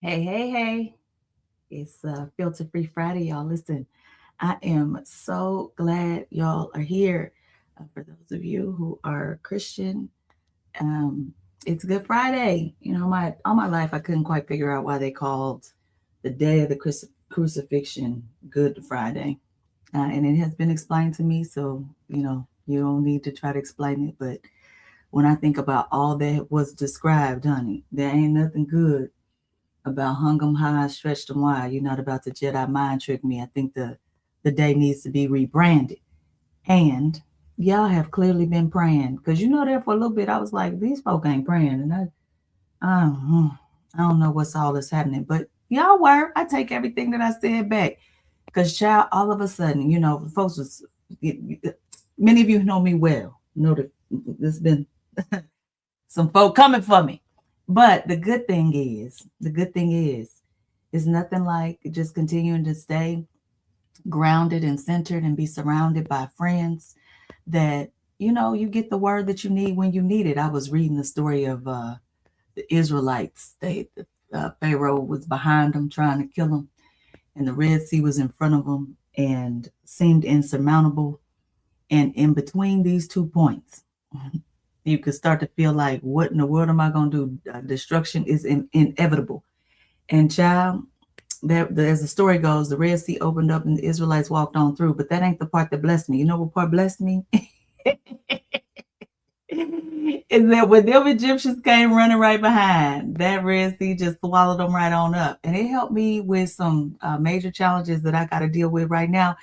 Hey, hey, hey. It's Filter Free Friday, y'all. Listen, I am so glad y'all are here. For those of you who are Christian, um, it's Good Friday. All my life I couldn't quite figure out why they called the day of the crucifixion Good Friday. And it has been explained to me, so you don't need to try to explain it. But when I think about all that was described, honey, there ain't nothing good about hung 'em high, stretched 'em wide. You're not about to Jedi mind trick me. I think the day needs to be rebranded. And y'all have clearly been praying because there for a little bit I was like, these folk ain't praying, and um, I don't know what's all that's happening, but y'all were. I take everything that I said back because child, all of a sudden, folks was many of you know me well. Know that there's been some folk coming for me. But the good thing is nothing like just continuing to stay grounded and centered and be surrounded by friends that, you get the word that you need when you need it. I was reading the story of the Israelites. Pharaoh was behind them trying to kill them, and the Red Sea was in front of them and seemed insurmountable. And in between these 2 points, you could start to feel like, what in the world am I going to do? Destruction is inevitable. And child, as the story goes, the Red Sea opened up and the Israelites walked on through. But that ain't the part that blessed me. You know what part blessed me? Is that when them Egyptians came running right behind, that Red Sea just swallowed them right on up. And it helped me with some major challenges that I got to deal with right now.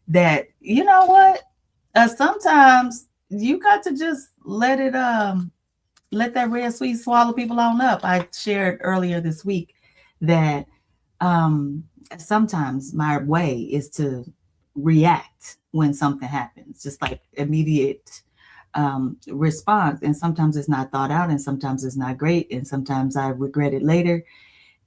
That, you know what? Sometimes you got to just let that Red Sea swallow people on up. I shared earlier this week that um, sometimes my way is to react when something happens, just like immediate response. And sometimes it's not thought out, and sometimes it's not great, and sometimes I regret it later.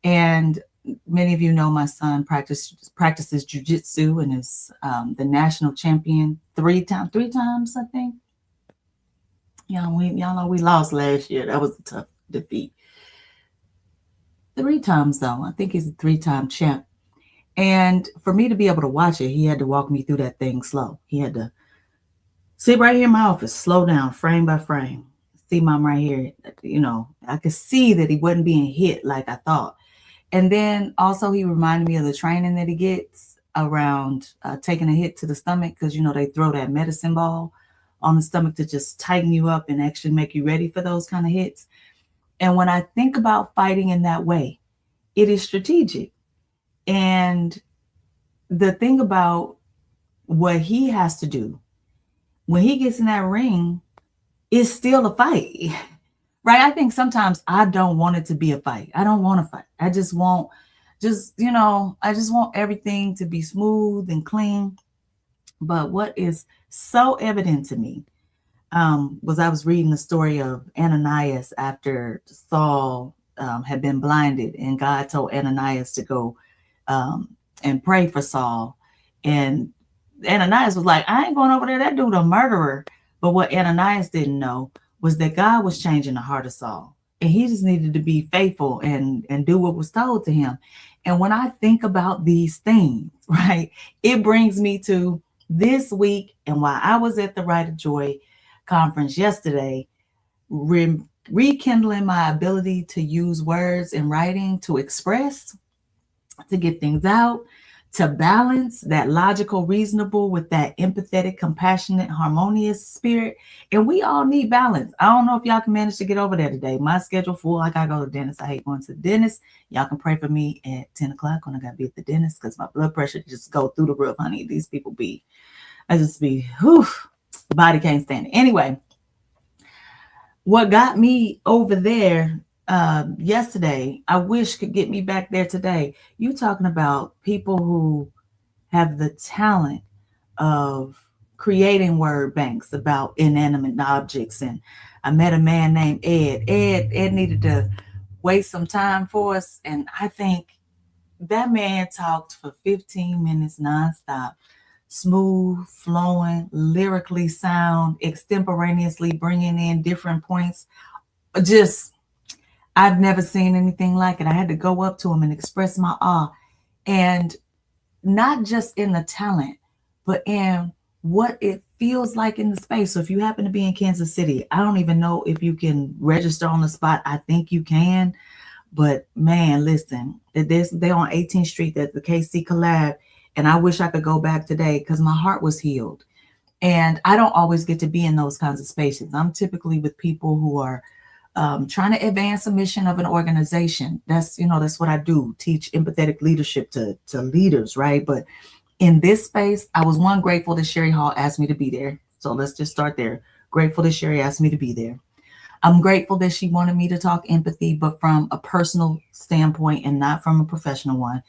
And many of you know my son practices jujitsu and is the national champion three times, I think. Y'all know we lost last year. That was a tough defeat. 3 times though. I think he's a 3-time champ. And for me to be able to watch it, he had to walk me through that thing slow. He had to sit right here in my office, slow down frame by frame. See, mom, right here. I could see that he wasn't being hit like I thought. And then also he reminded me of the training that he gets around taking a hit to the stomach, because they throw that medicine ball on the stomach to just tighten you up and actually make you ready for those kind of hits. And when I think about fighting in that way, it is strategic. And the thing about what he has to do when he gets in that ring is still a fight. Right? I think sometimes I don't want it to be a fight. I don't want to fight. I just want I just want everything to be smooth and clean. But what is so evident to me was I was reading the story of Ananias after Saul had been blinded, and God told Ananias to go and pray for Saul. And Ananias was like, I ain't going over there. That dude a murderer. But what Ananias didn't know was that God was changing the heart of Saul. And he just needed to be faithful and do what was told to him. And when I think about these things, right, it brings me to this week and while I was at the Rite of Joy conference yesterday, rekindling my ability to use words in writing to express, to get things out, to balance that logical, reasonable with that empathetic, compassionate, harmonious spirit. And we all need balance. I don't know if y'all can manage to get over there today. My schedule full. I gotta go to the dentist. I hate going to the dentist. Y'all can pray for me at 10 o'clock when I gotta be at the dentist, because my blood pressure just go through the roof, honey. These people I just be, whew, body can't stand it. Anyway, what got me over there yesterday, I wish could get me back there today. You talking about people who have the talent of creating word banks about inanimate objects. And I met a man named Ed. Ed needed to waste some time for us. And I think that man talked for 15 minutes nonstop, smooth, flowing, lyrically sound, extemporaneously bringing in different points. Just I've never seen anything like it. I had to go up to him and express my awe. And not just in the talent, but in what it feels like in the space. So if you happen to be in Kansas City, I don't even know if you can register on the spot. I think you can. But man, listen, they're on 18th Street at the KC Collab. And I wish I could go back today because my heart was healed. And I don't always get to be in those kinds of spaces. I'm typically with people who are trying to advance a mission of an organization. That's what I do, teach empathetic leadership to leaders, right? But in this space, I was grateful that Sherry Hall asked me to be there. So let's just start there. Grateful that Sherry asked me to be there. I'm grateful that she wanted me to talk empathy, but from a personal standpoint and not from a professional one.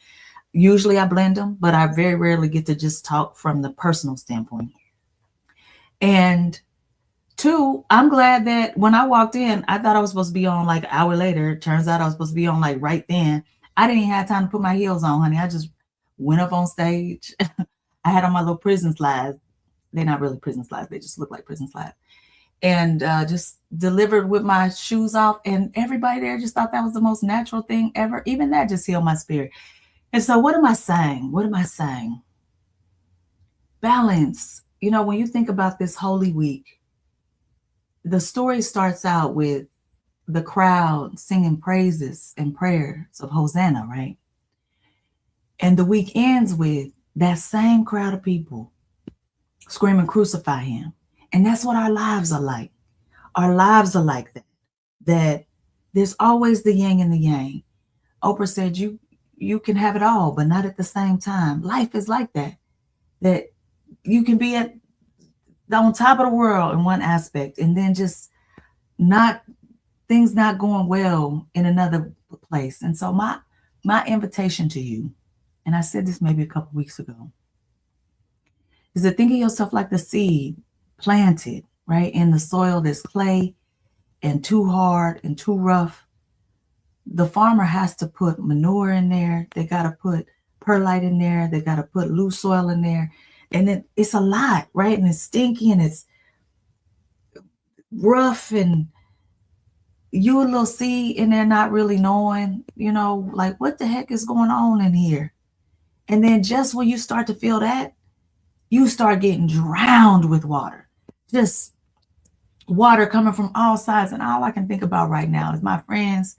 Usually I blend them, but I very rarely get to just talk from the personal standpoint. And two, I'm glad that when I walked in, I thought I was supposed to be on like an hour later. Turns out I was supposed to be on like right then. I didn't even have time to put my heels on, honey. I just went up on stage. I had on my little prison slides. They're not really prison slides. They just look like prison slides. And just delivered with my shoes off. And everybody there just thought that was the most natural thing ever. Even that just healed my spirit. And so what am I saying? What am I saying? Balance. When you think about this Holy Week, the story starts out with the crowd singing praises and prayers of Hosanna, right? And the week ends with that same crowd of people screaming, crucify him. And that's what our lives are like. Our lives are like that. That there's always the yin and the yang. Oprah said, you can have it all, but not at the same time. Life is like that. That you can be on top of the world in one aspect and then just things not going well in another place. And so my invitation to you, and I said this maybe a couple weeks ago, is to think of yourself like the seed planted, right, in the soil that's clay and too hard and too rough. The farmer has to put manure in there. They got to put perlite in there. They got to put loose soil in there. And it's a lot, right? And it's stinky and it's rough, and you a little seed in there not really knowing, like what the heck is going on in here. And then just when you start to feel that, you start getting drowned with water. Just water coming from all sides. And all I can think about right now is my friends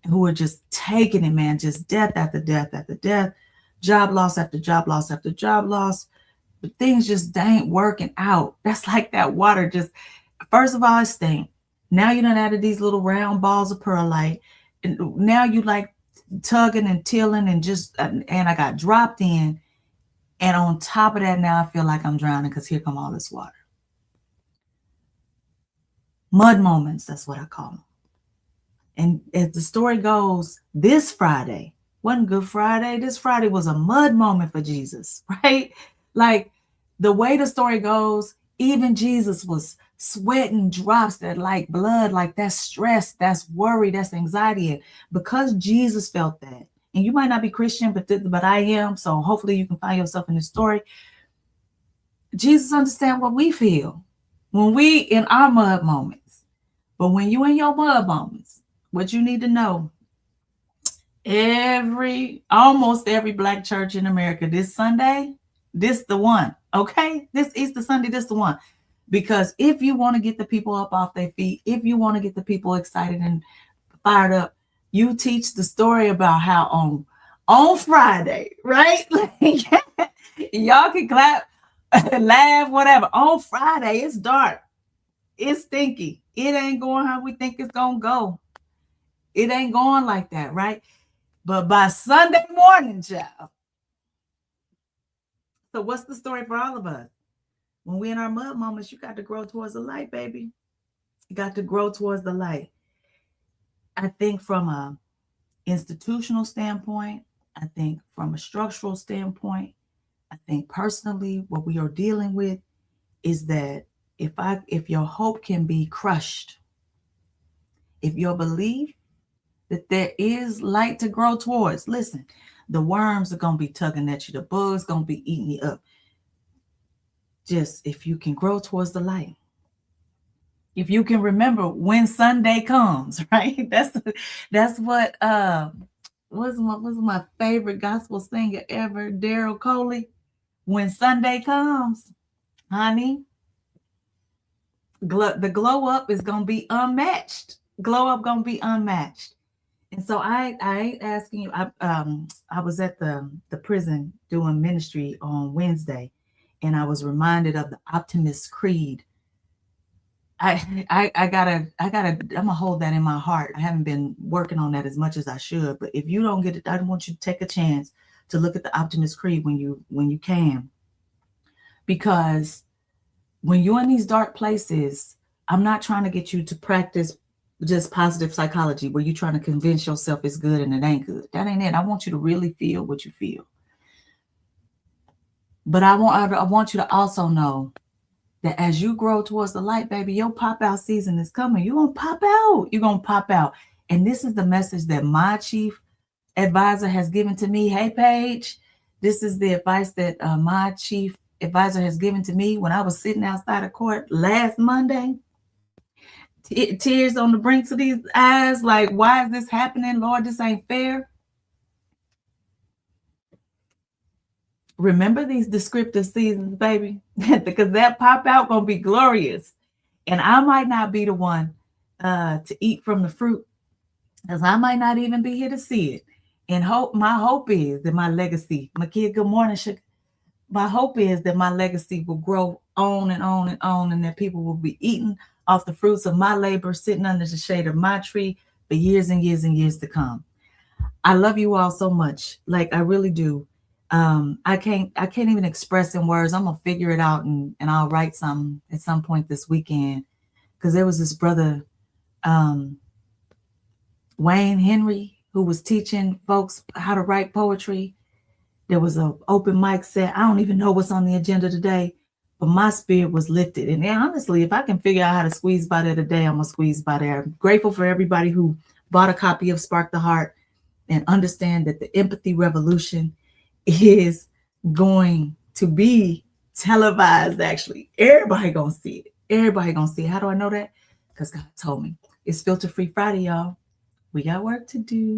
who are just taking it, man, just death after death after death, job loss after job loss after job loss. But things just ain't working out. That's like that water just, first of all, it stink. Now you done added these little round balls of perlite. And now you like tugging and tilling and I got dropped in. And on top of that, now I feel like I'm drowning because here come all this water. Mud moments, that's what I call them. And as the story goes, this Friday wasn't Good Friday. This Friday was a mud moment for Jesus, right? Like the way the story goes, even Jesus was sweating drops that like blood, like that's stress, that's worry, that's anxiety. And because Jesus felt that, and you might not be Christian, but I am, so hopefully you can find yourself in this story. Jesus understands what we feel when we in our mud moments. But when you in your mud moments, what you need to know, almost every Black church in America this Sunday, this the one, okay? This Easter Sunday, this the one. Because if you want to get the people up off their feet, if you want to get the people excited and fired up, you teach the story about how on Friday, right? Y'all can clap, laugh, whatever. On Friday, it's dark. It's stinky. It ain't going how we think it's going to go. It ain't going like that, right? But by Sunday morning, child. So what's the story for all of us? When we're in our mud moments, you got to grow towards the light, baby. You got to grow towards the light. I think from a institutional standpoint, I think from a structural standpoint, I think personally what we are dealing with is that if your hope can be crushed, if your belief that there is light to grow towards, listen, the worms are going to be tugging at you. The bugs going to be eating you up. Just if you can grow towards the light, If you can remember when Sunday comes, right? That's what was my favorite gospel singer ever, Daryl Coley. When Sunday comes, honey, the glow up is gonna be unmatched. Glow up gonna be unmatched. And so I ain't asking you. I was at the prison doing ministry on Wednesday, and I was reminded of the Optimist Creed. I gotta I'm gonna hold that in my heart. I haven't been working on that as much as I should, but if you don't get it, I want you to take a chance to look at the Optimist Creed when you can, because when you're in these dark places, I'm not trying to get you to practice just positive psychology where you're trying to convince yourself it's good and it ain't good. That ain't it. I want you to really feel what you feel. But I want you to also know that as you grow towards the light, baby, your pop out season is coming. You're gonna pop out. You're gonna pop out. And this is the message that my chief advisor has given to me. Hey, Paige, this is the advice that my chief advisor has given to me when I was sitting outside of court last Monday. Tears on the brinks of these eyes, like, why is this happening? Lord, this ain't fair. Remember these descriptive seasons, baby, because that pop out gonna be glorious. And I might not be the one to eat from the fruit, because I might not even be here to see it. And my hope is that my legacy, my kid, good morning, my hope is that my legacy will grow on and on and on, and that people will be eating off the fruits of my labor, sitting under the shade of my tree for years and years and years to come. I love you all so much. Like, I really do. I can't even express in words. I'm gonna figure it out, and I'll write some at some point this weekend. Because there was this brother, um, Wayne Henry, who was teaching folks how to write poetry. There was an open mic set. I don't even know what's on the agenda today, but my spirit was lifted. And honestly, if I can figure out how to squeeze by there today, I'm gonna squeeze by there. I'm grateful for everybody who bought a copy of Spark the Heart, and understand that the empathy revolution is going to be televised. Actually, everybody gonna see it. Everybody gonna see it. How do I know that? Because God told me. It's Filter Free Friday, y'all. We got work to do.